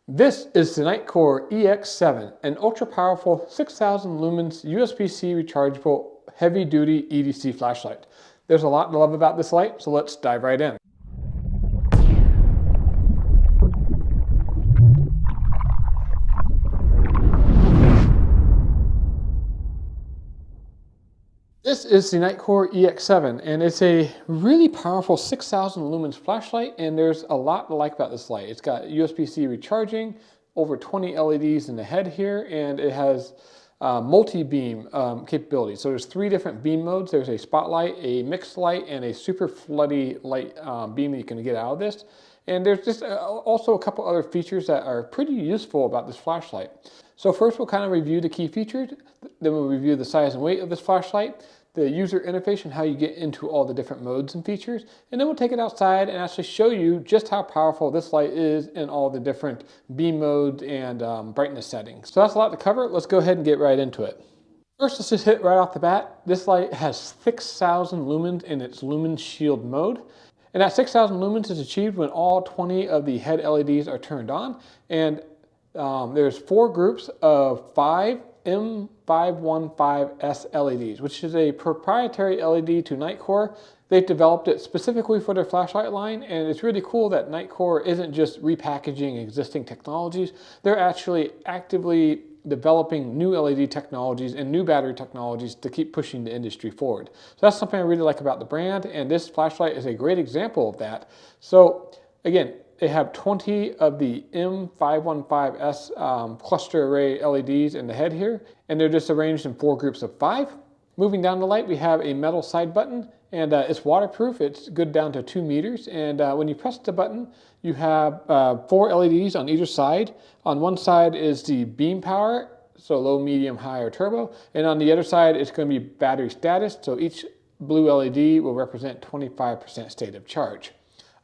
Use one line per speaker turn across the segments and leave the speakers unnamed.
This is the Nitecore EX7, an ultra-powerful 6,000 lumens USB-C rechargeable heavy-duty EDC flashlight. There's a lot to love about this light, so let's dive right in. This is the Nitecore EX7, and it's a really powerful 6,000 lumens flashlight, and there's a lot to like about this light. It's got USB-C recharging, over 20 LEDs in the head here, and it has multi-beam capability. So there's 3 different beam modes. There's a spotlight, a mixed light, and a super floody light beam that you can get out of this. And there's just also a couple other features that are pretty useful about this flashlight. So first we'll kind of review the key features, then we'll review the size and weight of this flashlight, the user interface and how you get into all the different modes and features, and then we'll take it outside and actually show you just how powerful this light is in all the different beam modes and brightness settings. So that's a lot to cover. Let's go ahead and get right into it. First, let's just hit right off the bat. This light has 6,000 lumens in its lumen shield mode. And that 6,000 lumens is achieved when all 20 of the head LEDs are turned on. And there's 4 groups of 5 M515S LEDs, which is a proprietary LED to Nitecore. They've developed it specifically for their flashlight line, and it's really cool that Nitecore isn't just repackaging existing technologies. They're actually actively developing new LED technologies and new battery technologies to keep pushing the industry forward. So that's something I really like about the brand, and this flashlight is a great example of that. So again, they have 20 of the M515S cluster array LEDs in the head here, and they're just arranged in 4 groups of 5. Moving down the light, we have a metal side button, and it's waterproof. It's good down to 2 meters, and when you press the button, you have 4 LEDs on either side. On one side is the beam power, so low, medium, high, or turbo, and on the other side, it's going to be battery status, so each blue LED will represent 25% state of charge.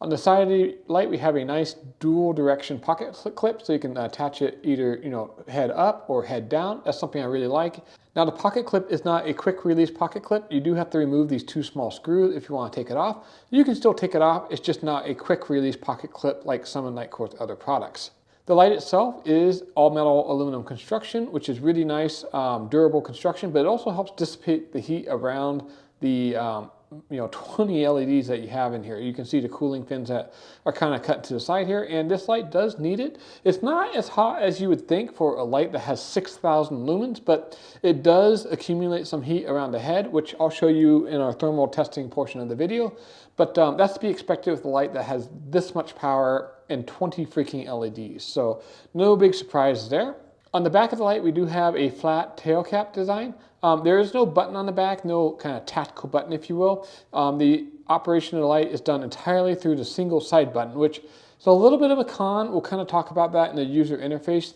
On the side of the light, we have a nice dual direction pocket clip, so you can attach it either head up or head down. That's something I really like. Now the pocket clip is not a quick release pocket clip. You do have to remove these 2 small screws if you want to take it off. You can still take it off. It's just not a quick release pocket clip like some of Nitecore's other products. The light itself is all metal aluminum construction, which is really nice, durable construction, but it also helps dissipate the heat around the 20 LEDs that you have in here. You can see the cooling fins that are kind of cut to the side here, and this light does need it. It's not as hot as you would think for a light that has 6,000 lumens, but it does accumulate some heat around the head, which I'll show you in our thermal testing portion of the video. But that's to be expected with a light that has this much power and 20 freaking LEDs. So no big surprises there. On the back of the light, we do have a flat tail cap design. There is no button on the back, no kind of tactical button, if you will. The operation of the light is done entirely through the single side button, which is a little bit of a con. We'll kind of talk about that in the user interface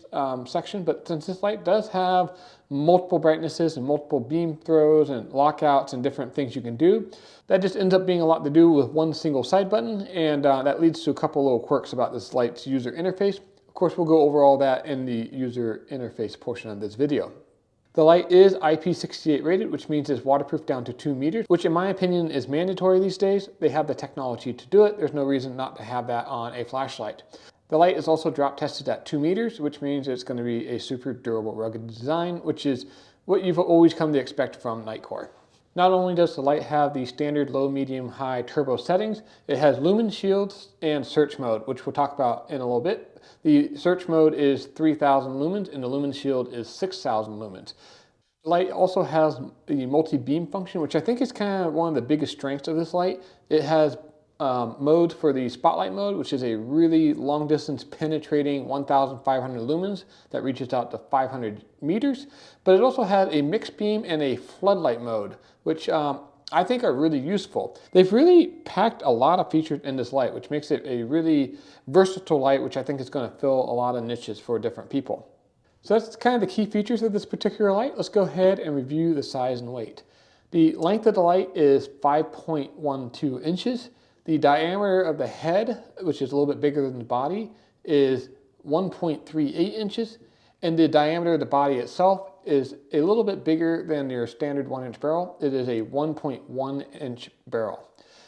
section, but since this light does have multiple brightnesses and multiple beam throws and lockouts and different things you can do, that just ends up being a lot to do with one single side button, and that leads to a couple little quirks about this light's user interface. Of course, we'll go over all that in the user interface portion of this video. The light is IP68 rated, which means it's waterproof down to 2 meters, which in my opinion is mandatory these days. They have the technology to do it. There's no reason not to have that on a flashlight. The light is also drop tested at 2 meters, which means it's going to be a super durable, rugged design, which is what you've always come to expect from Nitecore. Not only does the light have the standard low, medium, high turbo settings, it has lumen shields and search mode, which we'll talk about in a little bit. The search mode is 3,000 lumens and the lumen shield is 6,000 lumens. The light also has the multi-beam function, which I think is kind of one of the biggest strengths of this light. It has modes for the spotlight mode, which is a really long distance penetrating 1,500 lumens that reaches out to 500 meters. But it also has a mixed beam and a floodlight mode, which I think are really useful. They've really packed a lot of features in this light, which makes it a really versatile light, which I think is going to fill a lot of niches for different people. So that's kind of the key features of this particular light. Let's go ahead and review the size and weight. The length of the light is 5.12 inches. The diameter of the head, which is a little bit bigger than the body, is 1.38 inches. And the diameter of the body itself is a little bit bigger than your standard 1-inch barrel. It is a 1.1-inch barrel.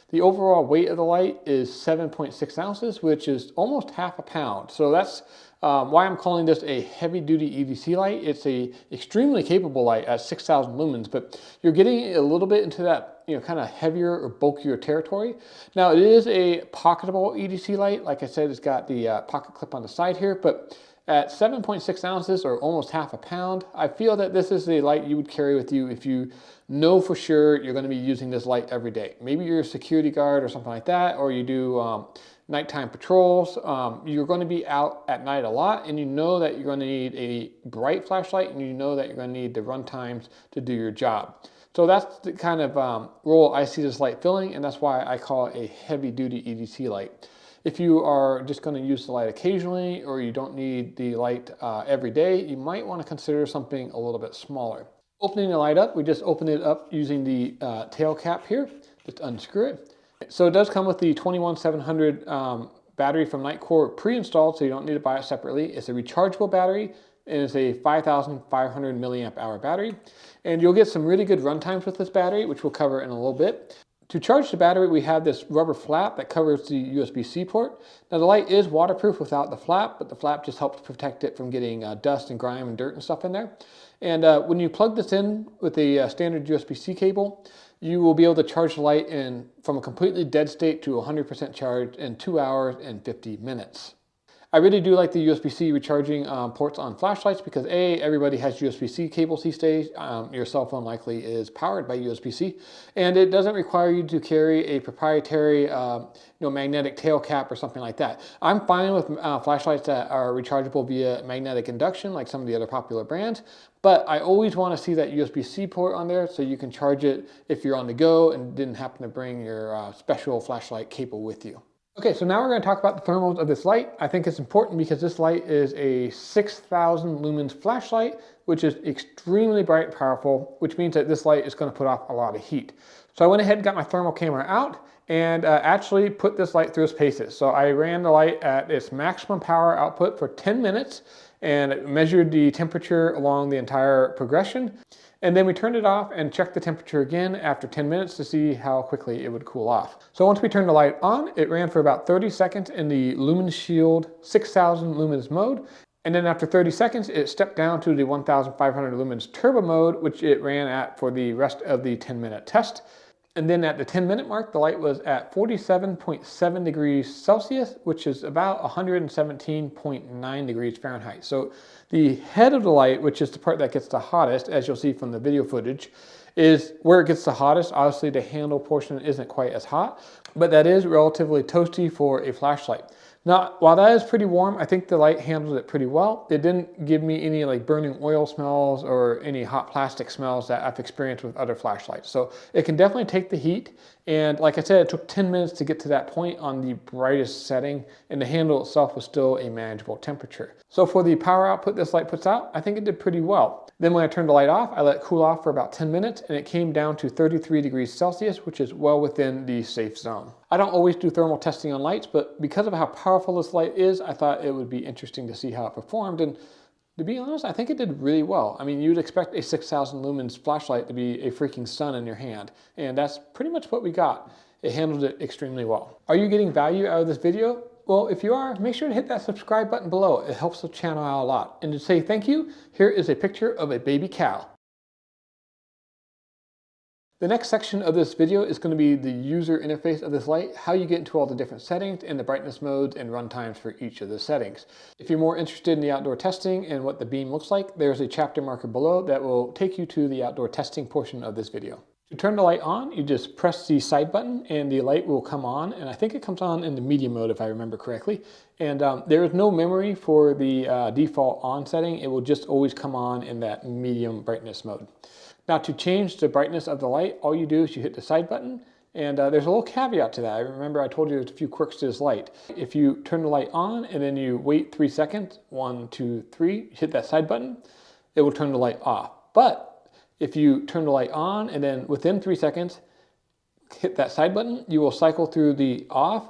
The overall weight of the light is 7.6 ounces, which is almost half a pound. So that's Why I'm calling this a heavy-duty EDC light, it's a extremely capable light at 6,000 lumens, but you're getting a little bit into that kind of heavier or bulkier territory. Now it is a pocketable EDC light. Like I said, it's got the pocket clip on the side here, but at 7.6 ounces or almost half a pound, I feel that this is the light you would carry with you if you know for sure you're going to be using this light every day. Maybe you're a security guard or something like that, or you do nighttime patrols. You're going to be out at night a lot, and you know that you're going to need a bright flashlight, and you know that you're going to need the run times to do your job. So that's the kind of role I see this light filling, and that's why I call it a heavy-duty EDC light. If you are just going to use the light occasionally, or you don't need the light every day, you might want to consider something a little bit smaller. Opening the light up, we just open it up using the tail cap here. Just unscrew it. So it does come with the 21700 battery from Nitecore pre-installed, so you don't need to buy it separately. It's a rechargeable battery, and it's a 5,500 milliamp hour battery. And you'll get some really good run times with this battery, which we'll cover in a little bit. To charge the battery, we have this rubber flap that covers the USB-C port. Now the light is waterproof without the flap, but the flap just helps protect it from getting dust and grime and dirt and stuff in there. And when you plug this in with a standard USB-C cable, you will be able to charge the light from a completely dead state to 100% charge in 2 hours and 50 minutes. I really do like the USB-C recharging ports on flashlights because A, everybody has USB-C cables these days. Your cell phone likely is powered by USB-C, and it doesn't require you to carry a proprietary magnetic tail cap or something like that. I'm fine with flashlights that are rechargeable via magnetic induction like some of the other popular brands, but I always want to see that USB-C port on there so you can charge it if you're on the go and didn't happen to bring your special flashlight cable with you. Okay, so now we're going to talk about the thermals of this light. I think it's important because this light is a 6,000 lumens flashlight, which is extremely bright and powerful, which means that this light is going to put off a lot of heat. So I went ahead and got my thermal camera out and actually put this light through its paces. So I ran the light at its maximum power output for 10 minutes and measured the temperature along the entire progression. And then we turned it off and checked the temperature again after 10 minutes to see how quickly it would cool off. So once we turned the light on, it ran for about 30 seconds in the Lumen Shield 6,000 lumens mode. And then after 30 seconds, it stepped down to the 1,500 lumens turbo mode, which it ran at for the rest of the 10-minute test. And then at the 10-minute mark, the light was at 47.7 degrees Celsius, which is about 117.9 degrees Fahrenheit. So the head of the light, which is the part that gets the hottest, as you'll see from the video footage, is where it gets the hottest. Obviously, the handle portion isn't quite as hot, but that is relatively toasty for a flashlight. Now, while that is pretty warm, I think the light handled it pretty well. It didn't give me any like burning oil smells or any hot plastic smells that I've experienced with other flashlights. So it can definitely take the heat. And like I said, it took 10 minutes to get to that point on the brightest setting, and the handle itself was still a manageable temperature. So for the power output this light puts out, I think it did pretty well. Then when I turned the light off, I let it cool off for about 10 minutes, and it came down to 33 degrees Celsius, which is well within the safe zone. I don't always do thermal testing on lights, but because of how powerful this light is, I thought it would be interesting to see how it performed. And to be honest, I think it did really well. I mean, you'd expect a 6,000 lumens flashlight to be a freaking sun in your hand, and that's pretty much what we got. It handled it extremely well. Are you getting value out of this video? Well, if you are, make sure to hit that subscribe button below. It helps the channel out a lot. And to say thank you, here is a picture of a baby cow. The next section of this video is going to be the user interface of this light, how you get into all the different settings and the brightness modes and run times for each of the settings. If you're more interested in the outdoor testing and what the beam looks like, there's a chapter marker below that will take you to the outdoor testing portion of this video. To turn the light on, you just press the side button and the light will come on, and I think it comes on in the medium mode if I remember correctly. And there is no memory for the default on setting. It will just always come on in that medium brightness mode. Now to change the brightness of the light, all you do is you hit the side button, and there's a little caveat to that. I remember I told you there's a few quirks to this light. If you turn the light on and then you wait 3 seconds, 1, 2, 3, hit that side button, it will turn the light off. But if you turn the light on and then within 3 seconds, hit that side button, you will cycle through the off,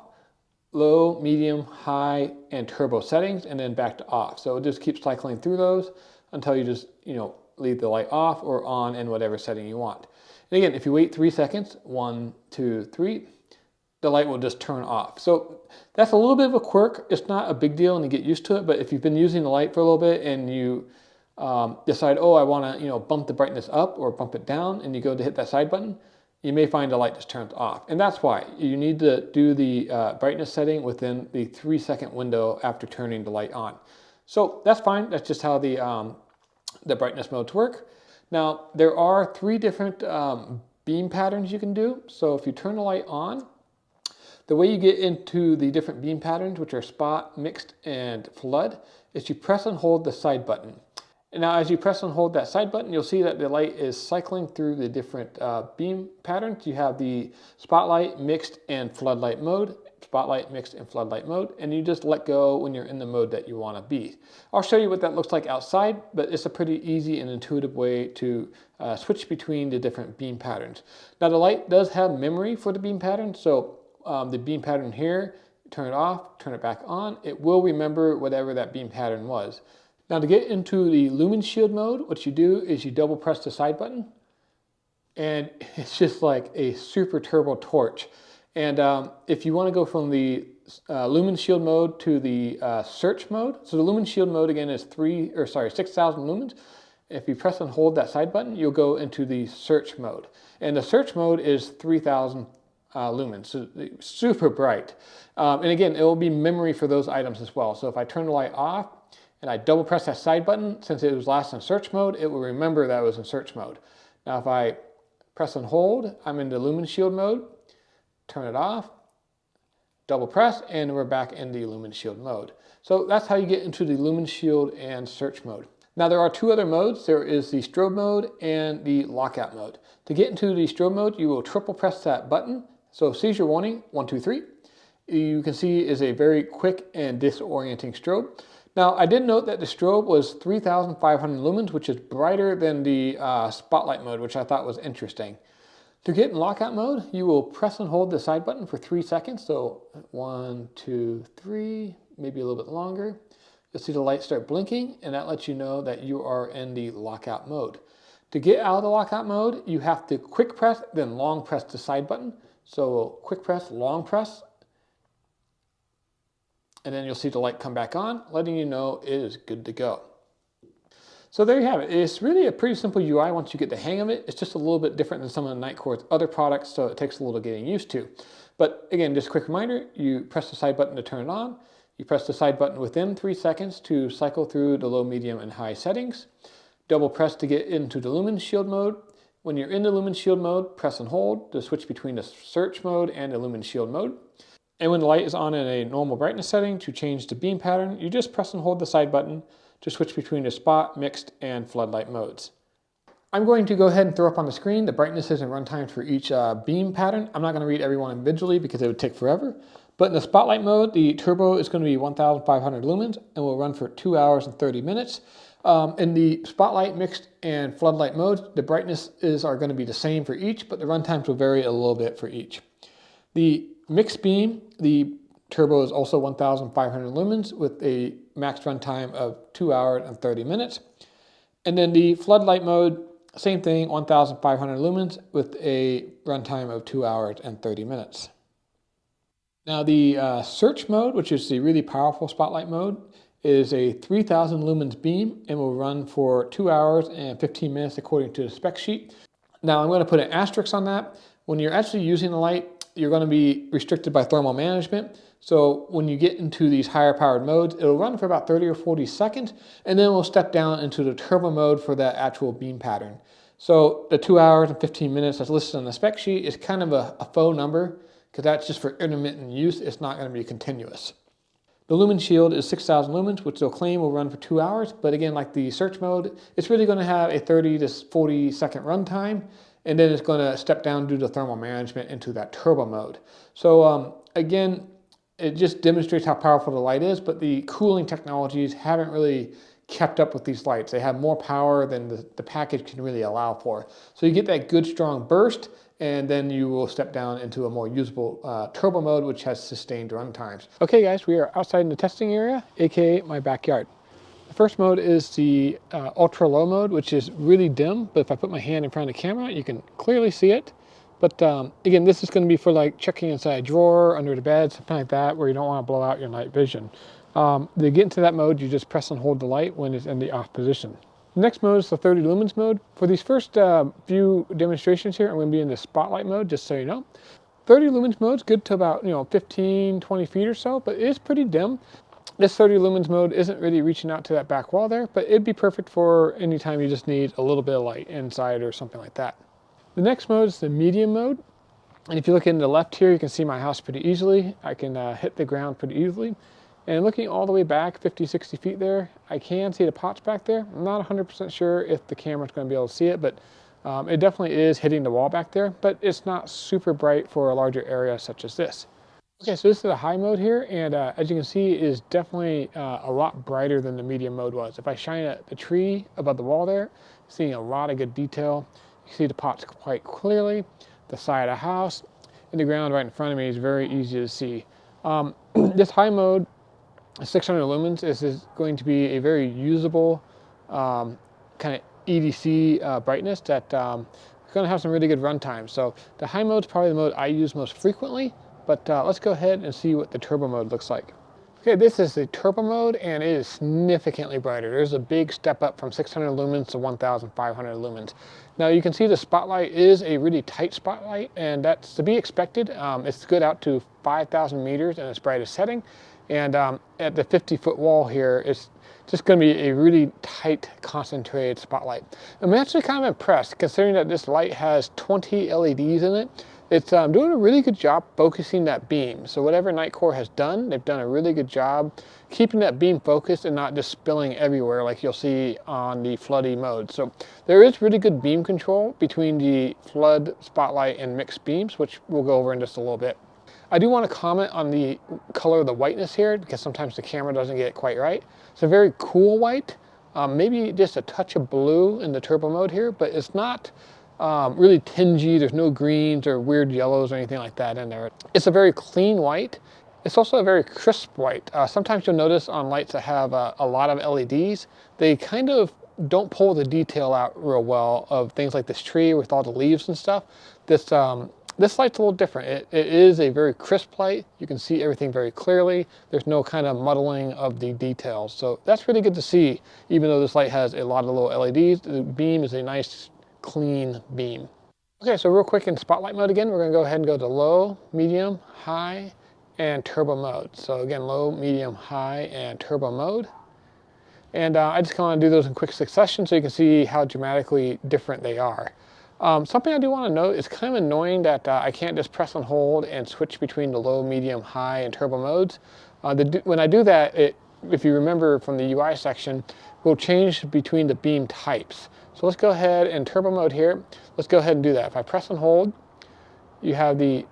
low, medium, high, and turbo settings, and then back to off. So it just keeps cycling through those until you just, leave the light off or on in whatever setting you want. And again, if you wait 3 seconds, 1, 2, 3, the light will just turn off. So that's a little bit of a quirk. It's not a big deal and you get used to it, but if you've been using the light for a little bit and you decide, oh, I want to bump the brightness up or bump it down, and you go to hit that side button, you may find the light just turns off. And that's why you need to do the brightness setting within the 3-second window after turning the light on. So that's fine. That's just how the brightness modes work. Now, there are 3 different beam patterns you can do. So if you turn the light on, the way you get into the different beam patterns, which are spot, mixed, and flood, is you press and hold the side button. And now as you press and hold that side button, you'll see that the light is cycling through the different beam patterns. You have the spotlight, mixed, and floodlight mode, spotlight, mixed, and floodlight mode, and you just let go when you're in the mode that you want to be. I'll show you what that looks like outside, but it's a pretty easy and intuitive way to switch between the different beam patterns. Now the light does have memory for the beam pattern, so the beam pattern here, turn it off, turn it back on, it will remember whatever that beam pattern was. Now to get into the lumen shield mode, what you do is you double press the side button, and it's just like a super turbo torch. And if you want to go from the lumen shield mode to the search mode, so the lumen shield mode again is 6,000 lumens. If you press and hold that side button, you'll go into the search mode. And the search mode is 3,000 lumens, so super bright. And again, it will be memory for those items as well. So if I turn the light off and I double press that side button, since it was last in search mode, it will remember that it was in search mode. Now if I press and hold, I'm in the lumen shield mode, turn it off, double press, and we're back in the lumen shield mode. So that's how you get into the lumen shield and search mode. Now there are 2 other modes. There is the strobe mode and the lockout mode. To get into the strobe mode, you will triple press that button. So seizure warning, 1, 2, 3. You can see is a very quick and disorienting strobe. Now I did note that the strobe was 3,500 lumens, which is brighter than the spotlight mode, which I thought was interesting. To get in lockout mode, you will press and hold the side button for 3 seconds. So 1, 2, 3, maybe a little bit longer. You'll see the light start blinking, and that lets you know that you are in the lockout mode. To get out of the lockout mode, you have to quick press, then long press the side button. So quick press, long press, and then you'll see the light come back on, letting you know it is good to go. So there you have it. It's really a pretty simple UI once you get the hang of it. It's just a little bit different than some of the Nitecore's other products, so it takes a little getting used to. But again, just a quick reminder, you press the side button to turn it on. You press the side button within 3 seconds to cycle through the low, medium, and high settings. Double press to get into the lumen shield mode. When you're in the lumen shield mode, press and hold to switch between the search mode and the lumen shield mode. And when the light is on in a normal brightness setting, to change the beam pattern, you just press and hold the side button to switch between the spot, mixed, and floodlight modes. I'm going to go ahead and throw up on the screen the brightnesses and runtimes for each beam pattern. I'm not going to read every one individually because it would take forever. But in the spotlight mode, the turbo is going to be 1,500 lumens and will run for 2 hours and 30 minutes. In the spotlight, mixed, and floodlight modes, the brightnesses are going to be the same for each, but the runtimes will vary a little bit for each. The mixed beam, the turbo is also 1,500 lumens with a max runtime of 2 hours and 30 minutes. And then the floodlight mode, same thing, 1,500 lumens with a runtime of 2 hours and 30 minutes. Now the search mode, which is the really powerful spotlight mode, is a 3,000 lumens beam and will run for 2 hours and 15 minutes according to the spec sheet. Now I'm going to put an asterisk on that. When you're actually using the light, you're going to be restricted by thermal management. So when you get into these higher powered modes, it'll run for about 30 or 40 seconds, and then we'll step down into the turbo mode for that actual beam pattern. So the 2 hours and 15 minutes that's listed on the spec sheet is kind of a faux number, because that's just for intermittent use. It's not going to be continuous. The lumen shield is 6,000 lumens, which they'll claim will run for 2 hours. But again, like the search mode, it's really going to have a 30 to 40 second runtime, and then it's going to step down due to thermal management into that turbo mode. So again, it just demonstrates how powerful the light is, but the cooling technologies haven't really kept up with these lights. They have more power than the package can really allow for. So you get that good strong burst, and then you will step down into a more usable turbo mode, which has sustained run times. Okay guys, we are outside in the testing area, aka my backyard. The first mode is the ultra low mode, which is really dim, but if I put my hand in front of the camera, you can clearly see it. But again, this is going to be for like checking inside a drawer, under the bed, something like that, where you don't want to blow out your night vision. To get into that mode, you just press and hold the light when it's in the off position. The next mode is the 30 lumens mode. For these first few demonstrations here, I'm going to be in the spotlight mode, just so you know. 30 lumens mode is good to about 15, 20 feet or so, but it is pretty dim. This 30 lumens mode isn't really reaching out to that back wall there, but it'd be perfect for any time you just need a little bit of light inside or something like that. The next mode is the medium mode. And if you look in the left here, you can see my house pretty easily. I can hit the ground pretty easily. And looking all the way back 50, 60 feet there, I can see the pots back there. I'm not 100% sure if the camera's going to be able to see it, but it definitely is hitting the wall back there, but it's not super bright for a larger area such as this. Okay, so this is the high mode here, and as you can see, it is definitely a lot brighter than the medium mode was. If I shine at the tree above the wall there, seeing a lot of good detail. You can see the pots quite clearly, the side of the house, and the ground right in front of me is very easy to see. This high mode, 600 lumens, is going to be a very usable kind of EDC brightness that is going to have some really good runtime. So the high mode is probably the mode I use most frequently. But let's go ahead and see what the turbo mode looks like. Okay, this is the turbo mode, and it is significantly brighter. There's a big step up from 600 lumens to 1,500 lumens. Now you can see the spotlight is a really tight spotlight, and that's to be expected. It's good out to 5,000 meters in its brightest setting. And at the 50-foot wall here, it's just going to be a really tight, concentrated spotlight. I'm actually kind of impressed, considering that this light has 20 LEDs in it. It's doing a really good job focusing that beam. So whatever Nitecore has done, they've done a really good job keeping that beam focused and not just spilling everywhere like you'll see on the floody mode. So there is really good beam control between the flood, spotlight, and mixed beams, which we'll go over in just a little bit. I do want to comment on the color of the whiteness here, because sometimes the camera doesn't get it quite right. It's a very cool white, maybe just a touch of blue in the turbo mode here, but it's not really tingy. There's no greens or weird yellows or anything like that in there. It's a very clean white. It's also a very crisp white. Sometimes you'll notice on lights that have a lot of LEDs, they kind of don't pull the detail out real well of things like this tree with all the leaves and stuff. This light's a little different. It is a very crisp light. You can see everything very clearly. There's no kind of muddling of the details. So that's really good to see. Even though this light has a lot of little LEDs, the beam is a nice clean beam. Okay, so real quick in spotlight mode again, we're going to go ahead and go to low, medium, high, and turbo mode. So again, low, medium, high, and turbo mode. And I just kind of do those in quick succession so you can see how dramatically different they are. Something I do want to note, is kind of annoying that I can't just press and hold and switch between the low, medium, high, and turbo modes. When I do that, if you remember from the UI section, we'll change between the beam types. So let's go ahead and turbo mode here. Let's go ahead and do that. If I press and hold, you have the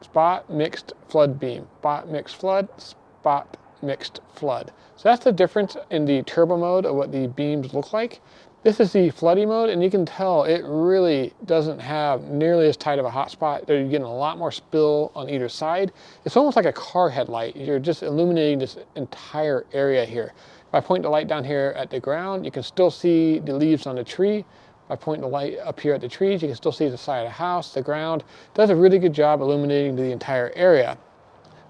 spot, mixed, flood beam. Spot, mixed, flood, spot, mixed, flood. So that's the difference in the turbo mode of what the beams look like. This is the floody mode, and you can tell it really doesn't have nearly as tight of a hot spot. You're getting a lot more spill on either side. It's almost like a car headlight. You're just illuminating this entire area here. If I point the light down here at the ground, you can still see the leaves on the tree. If I point the light up here at the trees, you can still see the side of the house, the ground. It does a really good job illuminating the entire area.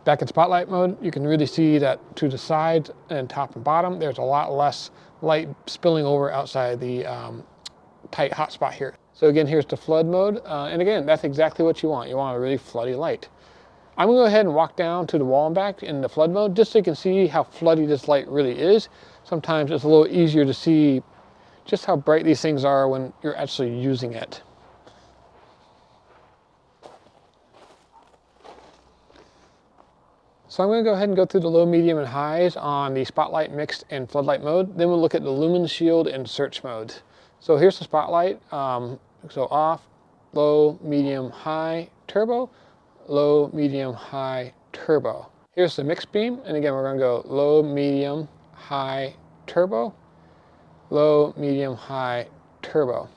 Back in spotlight mode, you can really see that to the sides and top and bottom, there's a lot less light spilling over outside the tight hot spot here. So again, here's the flood mode. And again, that's exactly what you want. You want a really floody light. I'm going to go ahead and walk down to the wall and back in the flood mode, just so you can see how floody this light really is. Sometimes it's a little easier to see just how bright these things are when you're actually using it. So I'm going to go ahead and go through the low, medium, and highs on the spotlight, mixed, and floodlight mode. Then we'll look at the lumen shield and search modes. So here's the spotlight. So off, low, medium, high, turbo. Low, medium, high, turbo. Here's the mixed beam, and again, we're going to go low, medium, high, turbo, low, medium, high, turbo.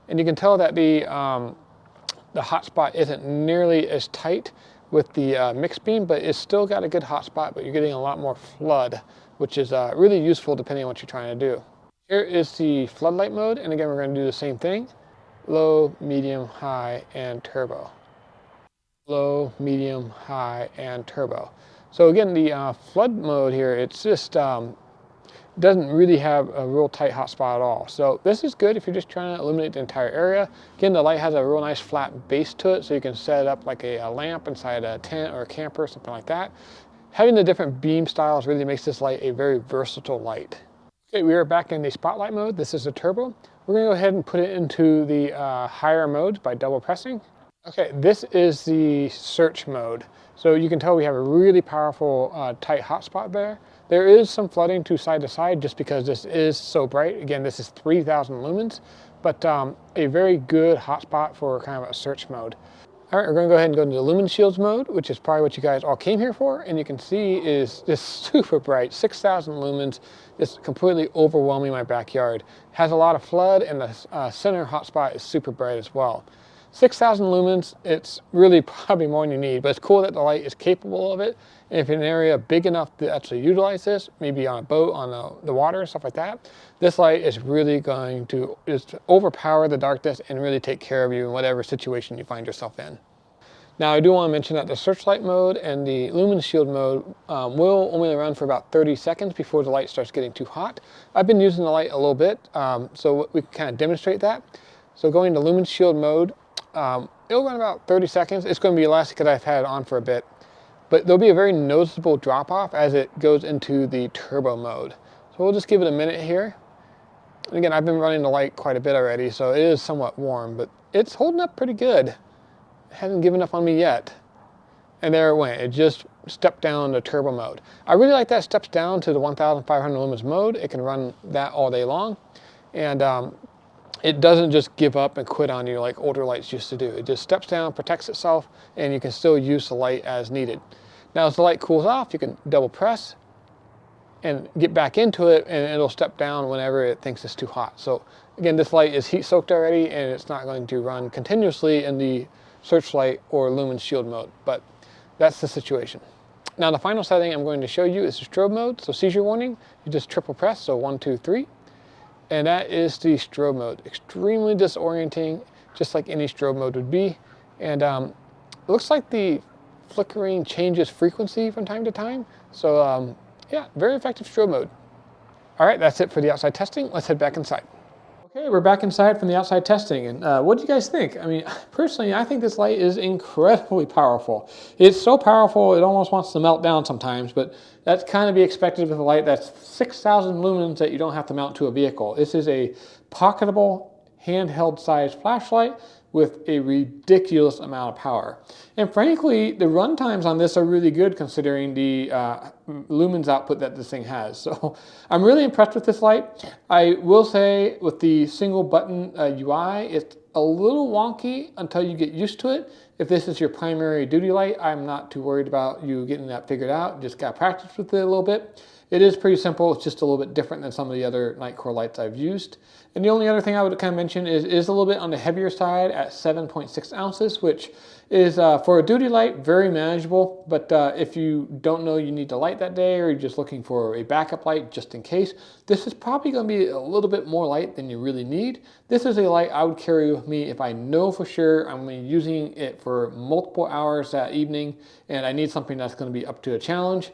And you can tell that the hot spot isn't nearly as tight with the mixed beam, but it's still got a good hot spot, but you're getting a lot more flood, which is really useful depending on what you're trying to do. Here is the floodlight mode, and again, we're going to do the same thing. low, medium, high, and turbo. Low, medium, high, and turbo. So again, the flood mode here, it's just doesn't really have a real tight hotspot at all. So this is good if you're just trying to illuminate the entire area. Again, the light has a real nice flat base to it, so you can set it up like a lamp inside a tent or a camper, something like that. Having the different beam styles really makes this light a very versatile light. Okay, we are back in the spotlight mode. This is a turbo. We're gonna go ahead and put it into the higher mode by double pressing. Okay, this is the search mode. So you can tell we have a really powerful tight hotspot there. There is some flooding to side just because this is so bright. Again, this is 3000 lumens, but a very good hotspot for kind of a search mode. All right, we're gonna go ahead and go into the lumen shields mode, which is probably what you guys all came here for. And you can see is this super bright, 6000 lumens, just completely overwhelming my backyard. Has a lot of flood, and the center hotspot is super bright as well. 6000 lumens, it's really probably more than you need, but it's cool that the light is capable of it. And if you're in an area big enough to actually utilize this, maybe on a boat, on the water, stuff like that, this light is really going to just overpower the darkness and really take care of you in whatever situation you find yourself in. Now, I do want to mention that the searchlight mode and the lumen shield mode will only run for about 30 seconds before the light starts getting too hot. I've been using the light a little bit, so we can kind of demonstrate that. So going to lumen shield mode, it'll run about 30 seconds. It's going to be less because I've had it on for a bit. But there'll be a very noticeable drop off as it goes into the turbo mode. So we'll just give it a minute here. And again, I've been running the light quite a bit already, so it is somewhat warm, but it's holding up pretty good. It hasn't given up on me yet. And there it went. It just stepped down to turbo mode. I really like that it steps down to the 1500 lumens mode. It can run that all day long. And it doesn't just give up and quit on you like older lights used to do. It just steps down, protects itself, and you can still use the light as needed. Now, as the light cools off, you can double press and get back into it, and it'll step down whenever it thinks it's too hot. So again, this light is heat soaked already, and it's not going to run continuously in the searchlight or lumen shield mode, but that's the situation. Now, the final setting I'm going to show you is the strobe mode. So seizure warning, you just triple press, so 1, 2, 3. And that is the strobe mode. Extremely disorienting, just like any strobe mode would be. And it looks like the flickering changes frequency from time to time. So yeah, very effective strobe mode. All right, that's it for the outside testing. Let's head back inside. Okay, we're back inside from the outside testing. And what do you guys think? I mean, personally, I think this light is incredibly powerful. It's so powerful, it almost wants to melt down sometimes, but that's kind of be expected with a light that's 6000 lumens that you don't have to mount to a vehicle. This is a pocketable, handheld sized flashlight with a ridiculous amount of power. And frankly, the run times on this are really good considering the lumens output that this thing has. So I'm really impressed with this light. I will say with the single button UI, it's a little wonky until you get used to it. If this is your primary duty light, I'm not too worried about you getting that figured out. Just got to practice with it a little bit. It is pretty simple. It's just a little bit different than some of the other Nitecore lights I've used. And the only other thing I would kind of mention is a little bit on the heavier side at 7.6 ounces, which is for a duty light, very manageable. But if you don't know you need to light that day, or you're just looking for a backup light just in case, this is probably going to be a little bit more light than you really need. This is a light I would carry with me if I know for sure I'm going to be using it for multiple hours that evening, and I need something that's going to be up to a challenge.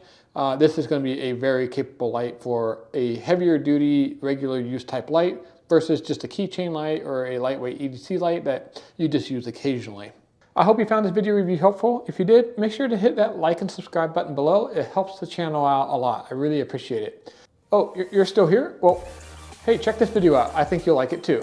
This is going to be a very capable light for a heavier duty, regular use type light versus just a keychain light or a lightweight EDC light that you just use occasionally. I hope you found this video review helpful. If you did, make sure to hit that like and subscribe button below. It helps the channel out a lot. I really appreciate it. Oh, you're still here? Well, hey, check this video out. I think you'll like it too.